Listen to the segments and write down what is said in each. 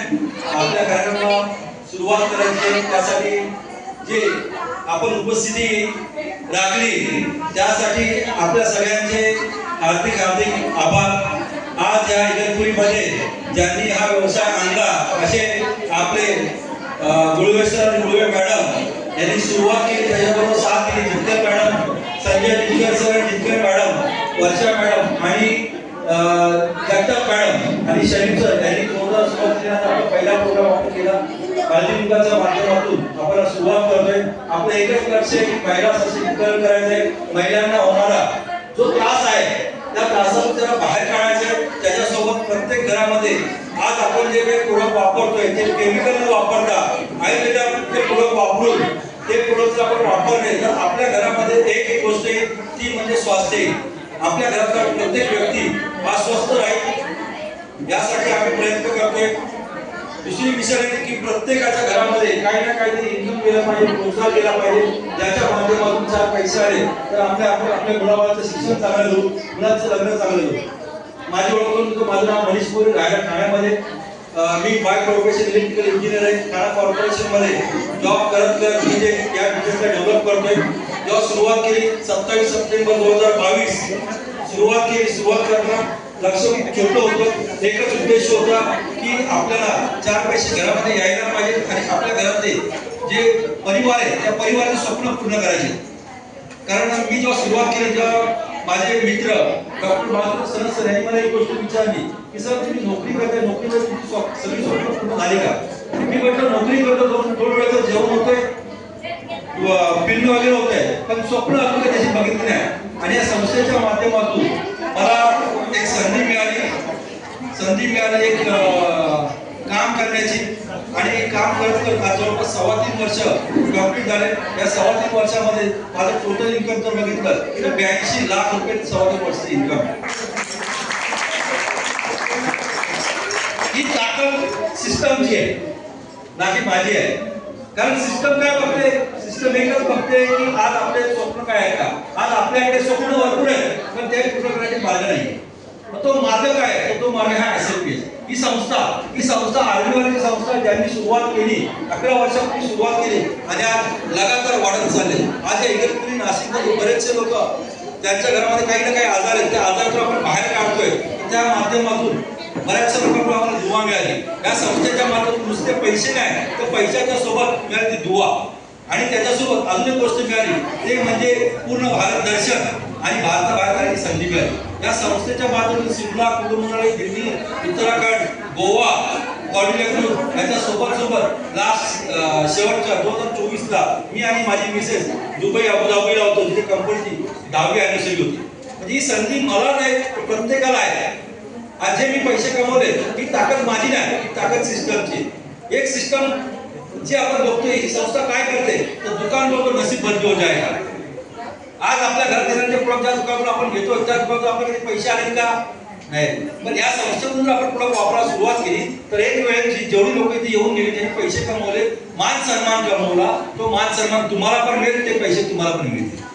आपल्या कार्यक्रमाला सुरुवात करायची आहे, त्यासाठी जे आपण उपस्थिती राखली त्यासाठी आपल्या सगळ्यांचे हार्दिक आभार। आज या इगतपुरीमध्ये ज्यांनी हा व्यवसाय आणला असे आपले गुळवे सर आणि गुळवे मॅडम यांनी सुरुवात केली, त्याच्याबरोबर साथ दिली जितकर मॅडम, संजय जितकर सर, जितकर मॅडम, वर्षा मॅडम आणि जगताप मॅडम आणि शरीफ सर यांनी जोरदार सुरुवात केल्यानंतर पहिला प्रोग्राम आपण केला। बालदिनाच्या माध्यमातून आपण सुरुवात करतोय। आपलं एकच लक्ष महिला सशक्तीकरण करायचंय। महिलांना होणारा जो त्रास आहे त्या त्रासातून त्याला बाहेर काढायचं। त्याच्यासोबत प्रत्येक घरामध्ये आज आपण जे काही प्रोडक्ट वापरतोय ते केमिकल न वापरता आयुर्वेदाचे प्रोडक्ट वापरून ते प्रोडक्ट आपण वापरले तर आपल्या घरामध्ये एक गोष्ट येईल ती म्हणजे स्वास्थ्य येईल। आपल्या घरातला प्रत्येक व्यक्ती हा स्वस्थ राहील यासाठी आम्ही प्रयत्न करतोय। दुसरी विषय आहे की प्रत्येकाच्या घरामध्ये काही ना काहीतरी इन्कम केलं पाहिजे, रोजगार केला पाहिजे, ज्याच्या माध्यमातून चार पैसे आले तर आपल्या मुलाबाळाचं शिक्षण चांगलं होईल, मुलाचं लग्न चांगलं होईल। माझी ओळख करून माझं नाव मनीष मोरे, राहायला ठाण्यामध्ये। मी बाय प्रोफेशन इलेक्ट्रिकल इंजिनियर आहे। ठाणा कॉर्पोरेशन मध्ये जॉब करत मी जे या बिझनेसला डेव्हलप करतोय। जेव्हा सुरुवात केली 27 सप्टेंबर 2022 सुरुवात करताना लक्ष छोटं होतं। एकच उद्देश होता की आपल्याला चार पैसे घरामध्ये यायला पाहिजे आणि आपल्या घरातले जे परिवार आहे त्या परिवाराचे स्वप्न पूर्ण करायचे। कारण मी जेव्हा सुरुवात केली तेव्हा माझे मित्र डॉक्टर बालकृष्ण सर सर यांनी मला एक गोष्ट विचारली की सर तुम्ही नोकरी करताय, नोकरीमध्ये तुमची सगळी स्वप्न पूर्ण झाली का? मी म्हटलं नोकरी करतो, दोन वेळेचं जेवण होतंय, फिरणं वगैरे होतंय, पण स्वप्न आपण त्याची बघितली नाही। आणि या संस्थेच्या माध्यमातून मला एक संधी मिळाली एक काम करण्याची आणि काम करत जवळपास 3.25 वर्ष कंप्लीट झाले। या 3.25 वर्षामध्ये माझं टोटल इन्कम जर बघितलं तर 82 लाख रुपये 3.25 वर्षाचं इन्कम। ही ताकद सिस्टमची आहे ना की माझी आहे। कारण सिस्टम काय बघते, सिस्टम एकच बघते की आज आपले स्वप्न काय आहे का, आज आपल्याकडे स्वप्न भरपूर आहे पण ते पूर्ण करण्याचे मार्ग नाही। तो मार्ग काय, तो मार्ग हा SLPS ही संस्था आर्मीवाली संस्था ज्यांनी सुरुवात केली 11 वर्षापूर्वी सुरुवात केली आणि आज लगातार वाढत चालले। आज या इगतपुरी नाशिकमध्ये बरेचसे लोक त्यांच्या घरामध्ये काही ना काही आजार आहेत, त्या आजारातून आपण बाहेर काढतोय। त्या माध्यमातून बऱ्याचशा लोकांना आम्हाला दुवा मिळाली। या संस्थेच्या माध्यमातून नुसते पैसे नाही तर पैशाच्या सोबत मिळाली ती दुवा आणि त्याच्यासोबत अजून एक गोष्ट मिळाली ते म्हणजे पूर्ण भारत दर्शन आणि भारताबाहेर जाण्याची संधी मिळाली। या संस्थेच्या माध्यमातून शिमला, कुलू मनाली, दिल्ली, उत्तराखंड, गोवा, कॉर्डिनेटर याच्या सोबत लास्ट शेवटच्या 2024 ला मी आणि माझी मिसेस दुबई अबुधाबीला होतो, जिथे कंपनीची 10वी अॅनिव्हर्सरी होती। म्हणजे ही संधी मला नाही प्रत्येकाला आहे। आज जे मी पैसे कमवले ही ताकद माझी नाही, ही ताकद सिस्टमची। एक सिस्टम जी आपण बघतोय ही संस्था काय करते तर दुकान बोलतो नसीब बंद हो जाएगा। आज आपल्या घरात येणारे प्रोडक्ट ज्या दुकानातून आपण घेतो त्या दुकानातून आपल्याकडे पैसे आले का नाही, पण या संस्थेतून आपण प्रोडक्ट वापरायला सुरुवात केली तर एक वेळेची जेवढी लोक इथे येऊन गेली त्यांनी पैसे कमवले, मान सन्मान कमवला, तो मान सन्मान तुम्हाला पण मिळेल, ते पैसे तुम्हाला पण मिळतील।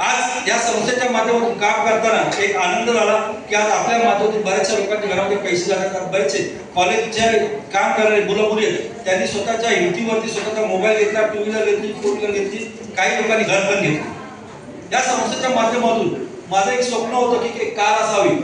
आज या संस्थेच्या माध्यमातून काम करताना एक आनंद झाला की आज आपल्या माध्यमातून बऱ्याचशा लोकांच्या घरामध्ये पैसे जातात। बरेचसे कॉलेजचे काम करणारे मुलं मुली त्यांनी स्वतःच्या हिमतीवरती स्वतःचा मोबाईल घेतला, 2 व्हीलर घेतली, 4 व्हीलर घेतली, काही लोकांनी घर पण घेतली। या संस्थेच्या माध्यमातून माझं एक स्वप्न होतं की एक कार असावी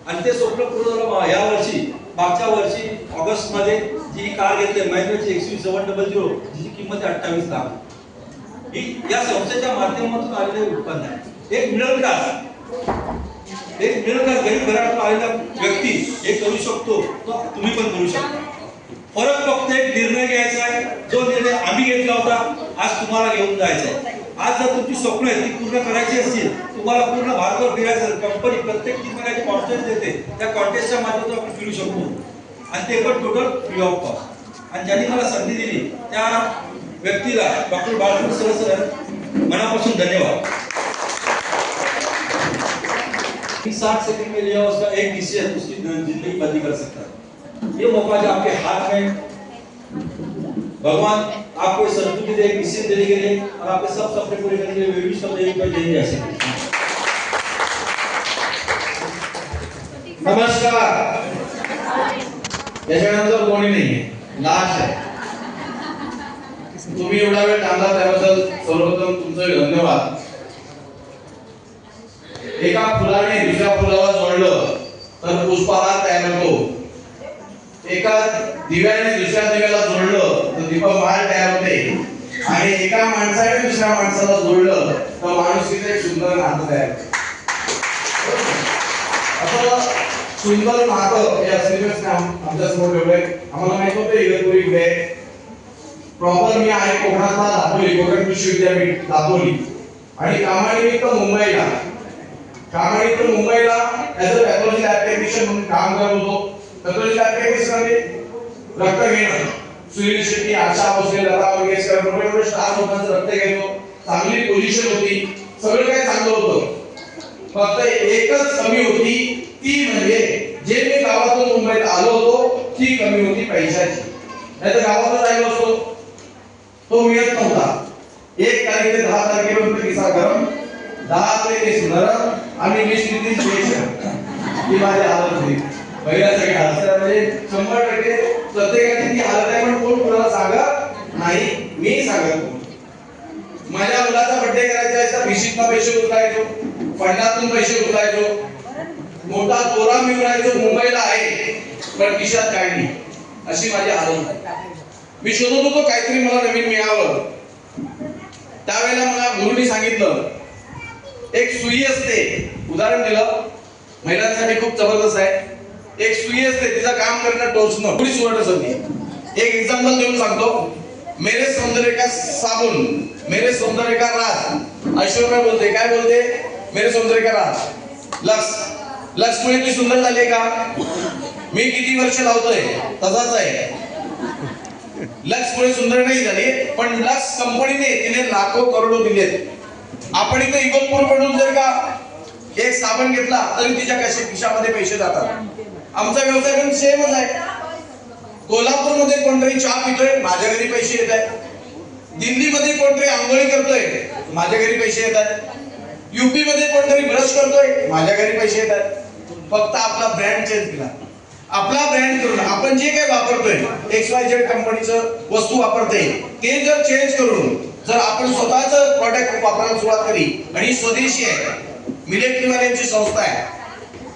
आणि ते स्वप्न पूर्ण झालं। या वर्षी मागच्या वर्षी ऑगस्ट मध्ये जी कार घेतली महिंद्राची XUV700 जिची किंमत 28 लाख ही या संस्थेच्या माध्यमातून आलेले उत्पन्न आहे। एक मिडल क्लास गरीब घरातून आलेला व्यक्ती हे करू शकतो, तो तुम्ही पण करू शकता। फरक फक्त एक निर्णय घ्यायचा आहे, जो निर्णय आम्ही घेतला होता आज तुम्हाला घेऊन जायचा आहे। आज जर तुमची स्वप्न आहे ती पूर्ण करायची असतील, तुम्हाला पूर्ण भारतभर फिरायचं, कंपनी प्रत्येक ठिकाणी कॉन्टेस्ट देते, त्या कॉन्टेस्टच्या माध्यमातून आपण फिरू शकतो आणि ते पण टोटल फ्री ऑफ कॉस्ट। आणि ज्यांनी मला संधी दिली त्या व्यक्तीला डॉक्टर बालकृष्ण सर मनापासून धन्यवाद। 60 सेकंड में लिया उसका एक डिसीजन उसकी जिंदगी बदली कर सकता है। ये मौका जो आपके हाथ में, भगवान आपको सद्बुद्धि दे, डिसीजन देने के लिए और आपके सब सपने पूरे करने के लिए विश करते हैं कि जय जय श्री कृष्ण। नमस्कार। त्याच्यानंतर कोणी नाहीये, लास्ट आहे. तुम्ही एवढा वेळ थांबला त्याबद्दल सर्वप्रथम तुमचं धन्यवाद. एका फुलाने दुसऱ्या फुलाला जोडलं तर पुष्पहार तयार होतो. एका दिव्याने दुसऱ्या दिव्याला जोडलं तर दीपमाळ तयार होते. आणि एका माणसाने दुसऱ्या माणसाला जोडलं तर माणुसकीचं एक सुंदर नातं तयार होते. असं सुंदर नातं या सिनेमाने आमच्या समोर ठेवलंय. आम्हाला माहित होतं इगतपुरी इकडे प्रॉपर मी आहे कोकणातला, दापोली, कोकण कृषी विद्यापीठ दापोली, आणि कामानिमित्त मुंबईला as a pathology lab technician म्हणून काम करत होतो. पॅथॉलॉजी लॅब टेक्निशियन म्हणजे रक्त घेणं, सुनील शेट्टी, आशा भोसले, लता मंगेशकर, मोठे स्टार लोकांचं रक्त घेतो. चांगली पोझिशन होती, सगळं काही चांगलं होतं. फक्त एकच कमी होती, ती म्हणजे जे मी गावातून मुंबईत आलो होतो ती कमी होती पैशाची. नाही तर गावातच राहिलो असतो, तो मिळत नव्हता. 1 तारीख ते 10 तारखेपर्यंत किस्सा गरम, 10 ते 20 नरम आणि 20 ते 30 बेशरम. ही माझी हालत होती. पहिल्या सगळ्या हालत म्हणजे 100% प्रत्येकाची ती हालत आहे, पण कोण कोणाला सांगत नाही, मी सांगतो. माझ्या मुलाचा बर्थडे करायचा आहे तर भिशीतनं पैसे उचलायचो, फंडातून पैसे उचलायचो, मोठा तोरा मिळवायचो. मुंबईला आहे पण खिशात काय नाही, अशी माझी हालत. मी शोधत होतो काहीतरी मला नवीन मिळावं. त्यावेळेला मला गुरुनी सांगितलं एक सुई असते, उदाहरण दिलं महिलांसाठी खूप जबरदस्त आहे. एक सुई असते, तिचं काम करणं टोचणं, पुढी सुवर्ण संधी. एक एक्झाम्पल देऊन सांगतो. मेरे सौंदर्य का साबुन, मेरे सौंदर्य का राज. ऐश्वर्या बोलते, काय बोलते? मेरे सौंदर्य का राज. लक्स, लक्समुळे ती सुंदर झाली का? मी किती वर्ष लावतोय तसाच आहे. लक्समुळे सुंदर नाही झाली, पण लक्स कंपनीने तिने लाखो करोडो दिलेत. आपण इथे इगतपूर कडून जर का एक साबण घेतला तरी तिच्या खिशामध्ये पैसे जातात. आमचा व्यवसाय पण सेमच आहे. कोल्हापूरमध्ये कोणतरी चहा पितोय, माझ्या घरी पैसे येत आहेत. दिल्लीमध्ये कोणतरी आंघोळी करतोय, माझ्या घरी पैसे येत आहेत. यूपी मध्ये कोणतरी ब्रश करतोय, माझ्या घरी पैसे येत आहेत. फक्त आपला ब्रँड चेंज केला. आपला ब्रँड करून आपण जे काही वापरतोय XYZ कंपनीचं वस्तू वापरते ते जर चेंज करून जर आपण स्वतःच प्रॉडक्ट वापरायला सुरुवात केली, आणि स्वदेशी आहे, मिलिटरीवाल्यांची संस्था आहे,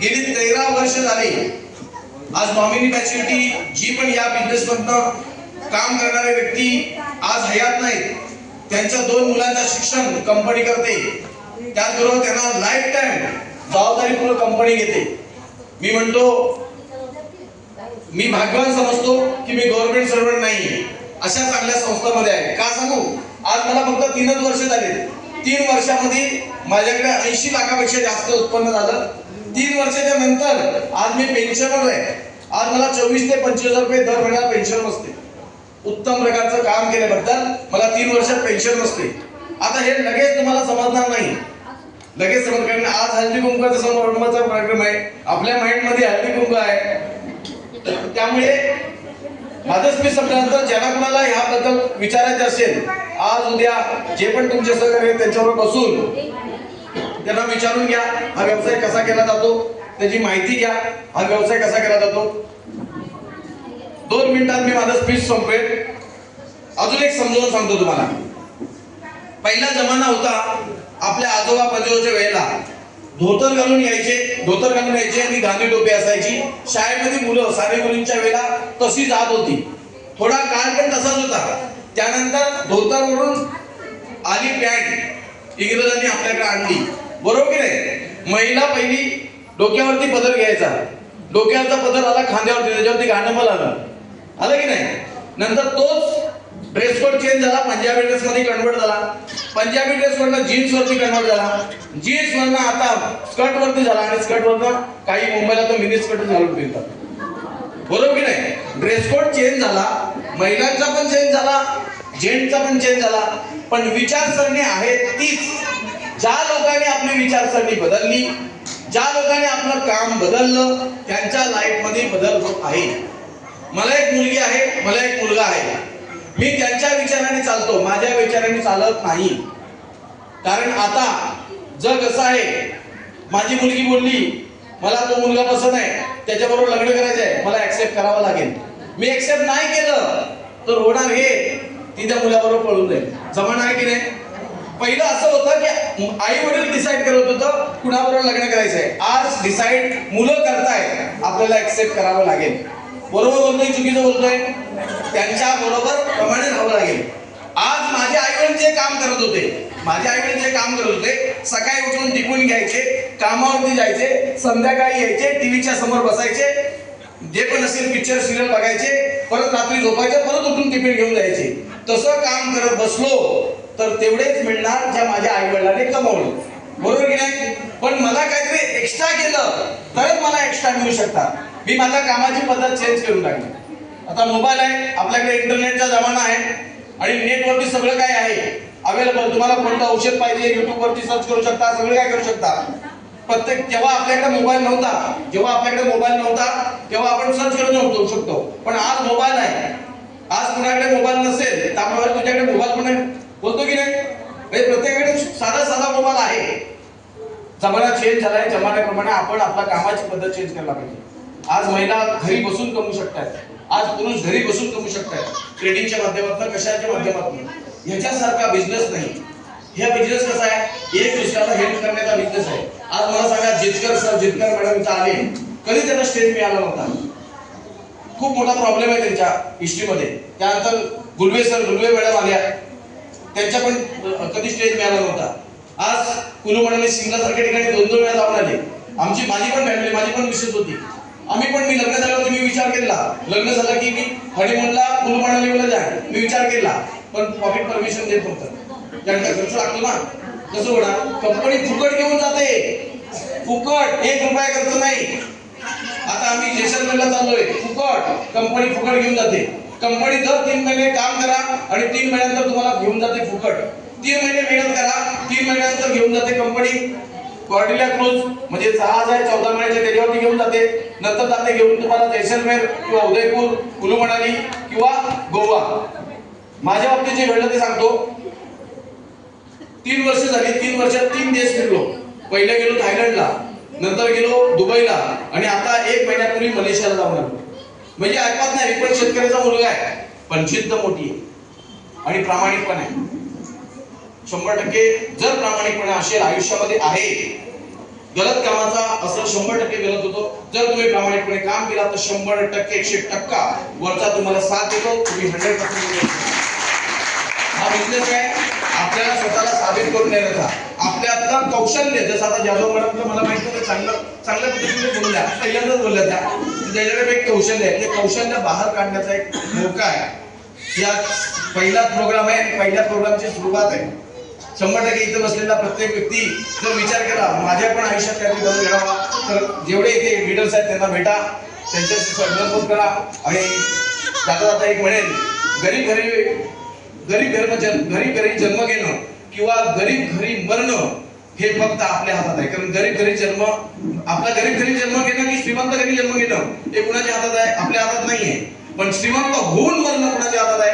गेली 13 वर्ष झाली. आज नॉमिनी फॅसिलिटी जी पण या बिझनेस मधनं काम करणारे व्यक्ती आज हयात नाहीत. त्यांच्या 2 मुलांचं शिक्षण कंपनी करते, त्याचबरोबर त्यांना लाईफ टाइम जबाबदारीपूर्वक कंपनी घेते. मी म्हणतो मी भाग्यवान समजतो की मी गव्हर्नमेंट सर्वंट नाही, अशा चांगल्या संस्थांमध्ये आहे. का सांगू? आज मला फक्त 3च वर्ष झाले. 3 वर्षामध्ये माझ्याकडे 80 लाखापेक्षा जास्त उत्पन्न झालं. 3 वर्षाच्या नंतर आज मी पेन्शनर आहे. आज मला 24 ते 25 रुपये दर महिन्याला पेन्शन बसते. उत्तम प्रकारचं काम केल्याबद्दल मला 3 वर्षात पेन्शन बसते. आता हे लगेच तुम्हाला समजणार नाही, लगेच समज, कारण आज हळदी कुंकवाचा समारंभाचा कार्यक्रम आहे, आपल्या माइंड मध्ये हळदी कुंकू आहे. त्यामुळे माझं स्पीच संपल्यानंतर ज्यांना कुणाला ह्याबद्दल विचारायचं असेल, आज उद्या जे पण तुमचे सहकारी त्यांच्याबरोबर बसून त्यांना विचारून घ्या, हा व्यवसाय कसा केला जातो, त्याची माहिती घ्या, हा व्यवसाय कसा केला जातो. 2 मिनिटात मी माझं स्पीच संपवेल. अजून एक समजावून सांगतो तुम्हाला. पहिला जमाना होता, आपल्या आजोबा पंजोबाच्या वेळेला धोतर घालून यायचे आणि गांधी टोपी असायची. शाळेमध्ये मुलं सारे मुलींच्या वेळेला तशी जात होती. थोडा काळ पण तसाच होता. त्यानंतर धोतरवरून आली पॅन्ट, इंग्रजांनी आपल्याकडे आणली, बरोबर की नाही? महिला पहिली डोक्यावरती पदर घ्यायचा, डोक्यावरचा पदर आला खांद्यावरती, त्याच्यावरती गाणं पण आलं की नाही? नंतर तोच ड्रेस कोड चेंज झाला, पंजाबी ड्रेस मध्ये कन्वर्ट झाला, पंजाबी ड्रेस वरनं जीन्स वरती कन्वर्ट झाला, जीन्स वरनं आता स्कर्ट वरती झाला, आणि स्कर्ट वरनं काही मुंबईला तर मिनी स्कर्ट घालून फिरतात, बरोबर की नाही? ड्रेस कोड चेंज झाला, महिलांचा पण चेंज झाला, जेंट्सचा पण चेंज झाला, पण विचारसरणी आहे तीच. ज्या लोकांनी आपली विचारसरणी बदलली, ज्या लोकांनी आपलं काम बदललं, त्यांच्या लाईफ मध्ये बदल होत आहे. मला एक मुलगी आहे, मला एक मुलगा आहे. मी त्यांच्या विचाराने चालतो, माझ्या विचाराने चालत नाही. कारण आता जग असं आहे. माझी मुलगी बोलली मला तो मुलगा पसंत आहे, त्याच्याबरोबर लग्न करायचं आहे, मला ऍक्सेप्ट करावं लागेल. मी ऍक्सेप्ट नाही केलं तर होणार हे, ती त्या मुलाबरोबर पळून जाईल. जमाना आहे की नाही? पहिलं असं होतं की आई वडील डिसाईड करत होतं कुणाबरोबर लग्न करायचंय. आज डिसाईड मुलं करतायत, आपल्याला ऍक्सेप्ट करावं लागेल. बरोबर बोलतोय चुकीचं बोलतोय? त्यांच्या बरोबर प्रमाणे राहावं लागेल. आज माझे आई वडील जे काम करत होते, सकाळी उठून टिफिन घ्यायचे, कामावरती जायचे, संध्याकाळी यायचे, टीव्हीच्या समोर बसायचे, जे पण असेल पिक्चर सिरियल बघायचे, परत रात्री झोपायचे, परत उठून टिफिन घेऊन जायचे. तसं काम करत बसलो तर तेवढेच मिळणार ज्या माझ्या आई वडिलांनी कमवलं. बरोबर की नाही? पण मला काहीतरी एक्स्ट्रा केलं तरच मला एक्स्ट्रा मिळू शकतात. मी माझ्या कामाची पद्धत चेंज करून टाकली. आता मोबाईल आहे, आपल्याकडे इंटरनेटचा जमाना आहे आणि नेटवरती सगळं काय आहे अवेलेबल. तुम्हाला कोणतं औषध पाहिजे युट्यूब वरती सर्च करू शकता, सगळं काय करू शकता. प्रत्येक जेव्हा आपल्याकडे मोबाईल नव्हता तेव्हा आपण सर्च करू नव्हतो शकतो. पण आज मोबाईल आहे. आज कुणाकडे मोबाईल नसेल त्यामुळे तुझ्याकडे मोबाईल पण आहे. बोलतो की नाही? म्हणजे प्रत्येकाकडे साधा मोबाईल आहे. जमाना चेंज झालाय. जमान्याप्रमाणे आपण आपल्या कामाची पद्धत चेंज करायला पाहिजे. आज महिला घरी बसून कमवू शकतात, आज पुरुष घरी बसून कमवू शकतात. ट्रेडिंगच्या माध्यमातून, कशाच्या माध्यमातून. ह्याच्यासारखा बिझनेस नाही. हे बिझनेस कसा आहे? एक दुसऱ्याला हेल्प करण्याचा बिझनेस आहे. आज मला सांगा, जितकर मॅडम इथं आले, कधी त्यांना स्टेज मिळाला नव्हता. खूप मोठा प्रॉब्लेम आहे त्यांच्या हिस्ट्रीमध्ये. त्यानंतर गुलवे मॅडम आल्या, त्यांच्या पण कधी स्टेज मिळाला नव्हता. आज कुलू मॅडमने सिंगलासारख्या ठिकाणी 2-2 वेळा जाऊन आले. माझी पण फॅमिली, माझी पण मिसेस होती. मी लग्न झालं मी विचार केला, लग्न झालं की मी हनीमूनला कुलू मनालीला जाईन, मी विचार केला. पण पॉकेट परमिशन देत नव्हतं. त्यांचा खर्च लागतो ना, कसं होणार? कंपनी फुकट घेऊन जाते, फुकट, 1 रुपया खर्च नाही. आता आम्ही जेसलमेरला चाललोय, फुकट कंपनी फुकट घेऊन जाते. कंपनी दर 3 महिने काम करा आणि 3 महिन्यानंतर तुम्हाला घेऊन जाते फुकट. 3 महिने मेहनत करा, 3 महिन्यानंतर घेऊन जाते कंपनी. कॉर्डिला क्रूज म्हणजे जहाज आहे 14 महिन्याचे, त्याच्यावरती घेऊन जाते. नंतर जाते घेऊन तुम्हाला जैसलमेर किंवा उदयपूर, कुलू मनाली किंवा गोवा. माझ्या बाबतीत जे घडलं ते सांगतो. 3 वर्ष झाली, 3 वर्षात 3 देश फिरलो. पहिले गेलो थायलंडला, नंतर गेलो दुबईला आणि आता 1 महिन्यापूर्वी मलेशियाला जाऊन आलो. म्हणजे ऐकत नाही, पण शेतकऱ्याचा मुलगा आहे, पण जिद्द मोठी आहे आणि प्रामाणिकपणा आहे. 100% जर प्रामाणिकपणा असेल आयुष्यामध्ये आहे. गलत कामाचा असं 100% गलत होतो. जर तुम्ही प्रामाणिकपणे काम केला तर 100%, 100% वरचा तुम्हाला साथ देतो. तुम्ही 100% हा बिझनेस आहे. आपल्याला स्वतःला साबित करून देण्याचा, आपल्यातला कौशल्य, जसं आता जाधव मॅडमचं मला माहिती होतं, चांगल्या पद्धतीने बोलल्या, पहिल्यांदाच बोलल्या त्या, त्याच्याकडे एक कौशल्य आहे. ते कौशल्य बाहेर काढण्याचा एक मौका आहे. या पहिलाच प्रोग्राम आहे, पहिल्या प्रोग्रामची सुरुवात आहे. 100% इथं बसलेला प्रत्येक व्यक्ती जर विचार केला माझ्या पण आयुष्यात काहीतरी बदल घडावा, तर जेवढे इथे लीडर्स आहेत त्यांना भेटा, त्यांच्याशी संपर्क करा. आणि जाता एक म्हणेल, गरीब घरी जन्म घेणं किंवा गरीब घरी मरणं हे फक्त आपल्या हातात आहे. कारण गरीब घरी जन्म घेणं की श्रीमंत घरी जन्म घेणं हे कुणाच्या हातात आहे? आपल्या हातात नाहीये. पण श्रीमंत होऊन मरणं कुणाच्या हातात आहे?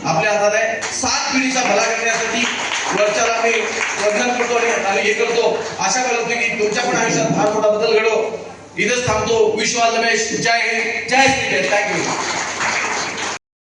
आपल्या हातात आहे. 7 पिढीचा भला करण्यासाठी वरच्याला आम्ही वंदन करतो आणि हे करतो. आशा करतो की तुमच्या पण आयुष्यात फार मोठा बदल घडो. इथेच थांबतो. Wish you all the best. जय हिंद, जय श्री. थँक्यू.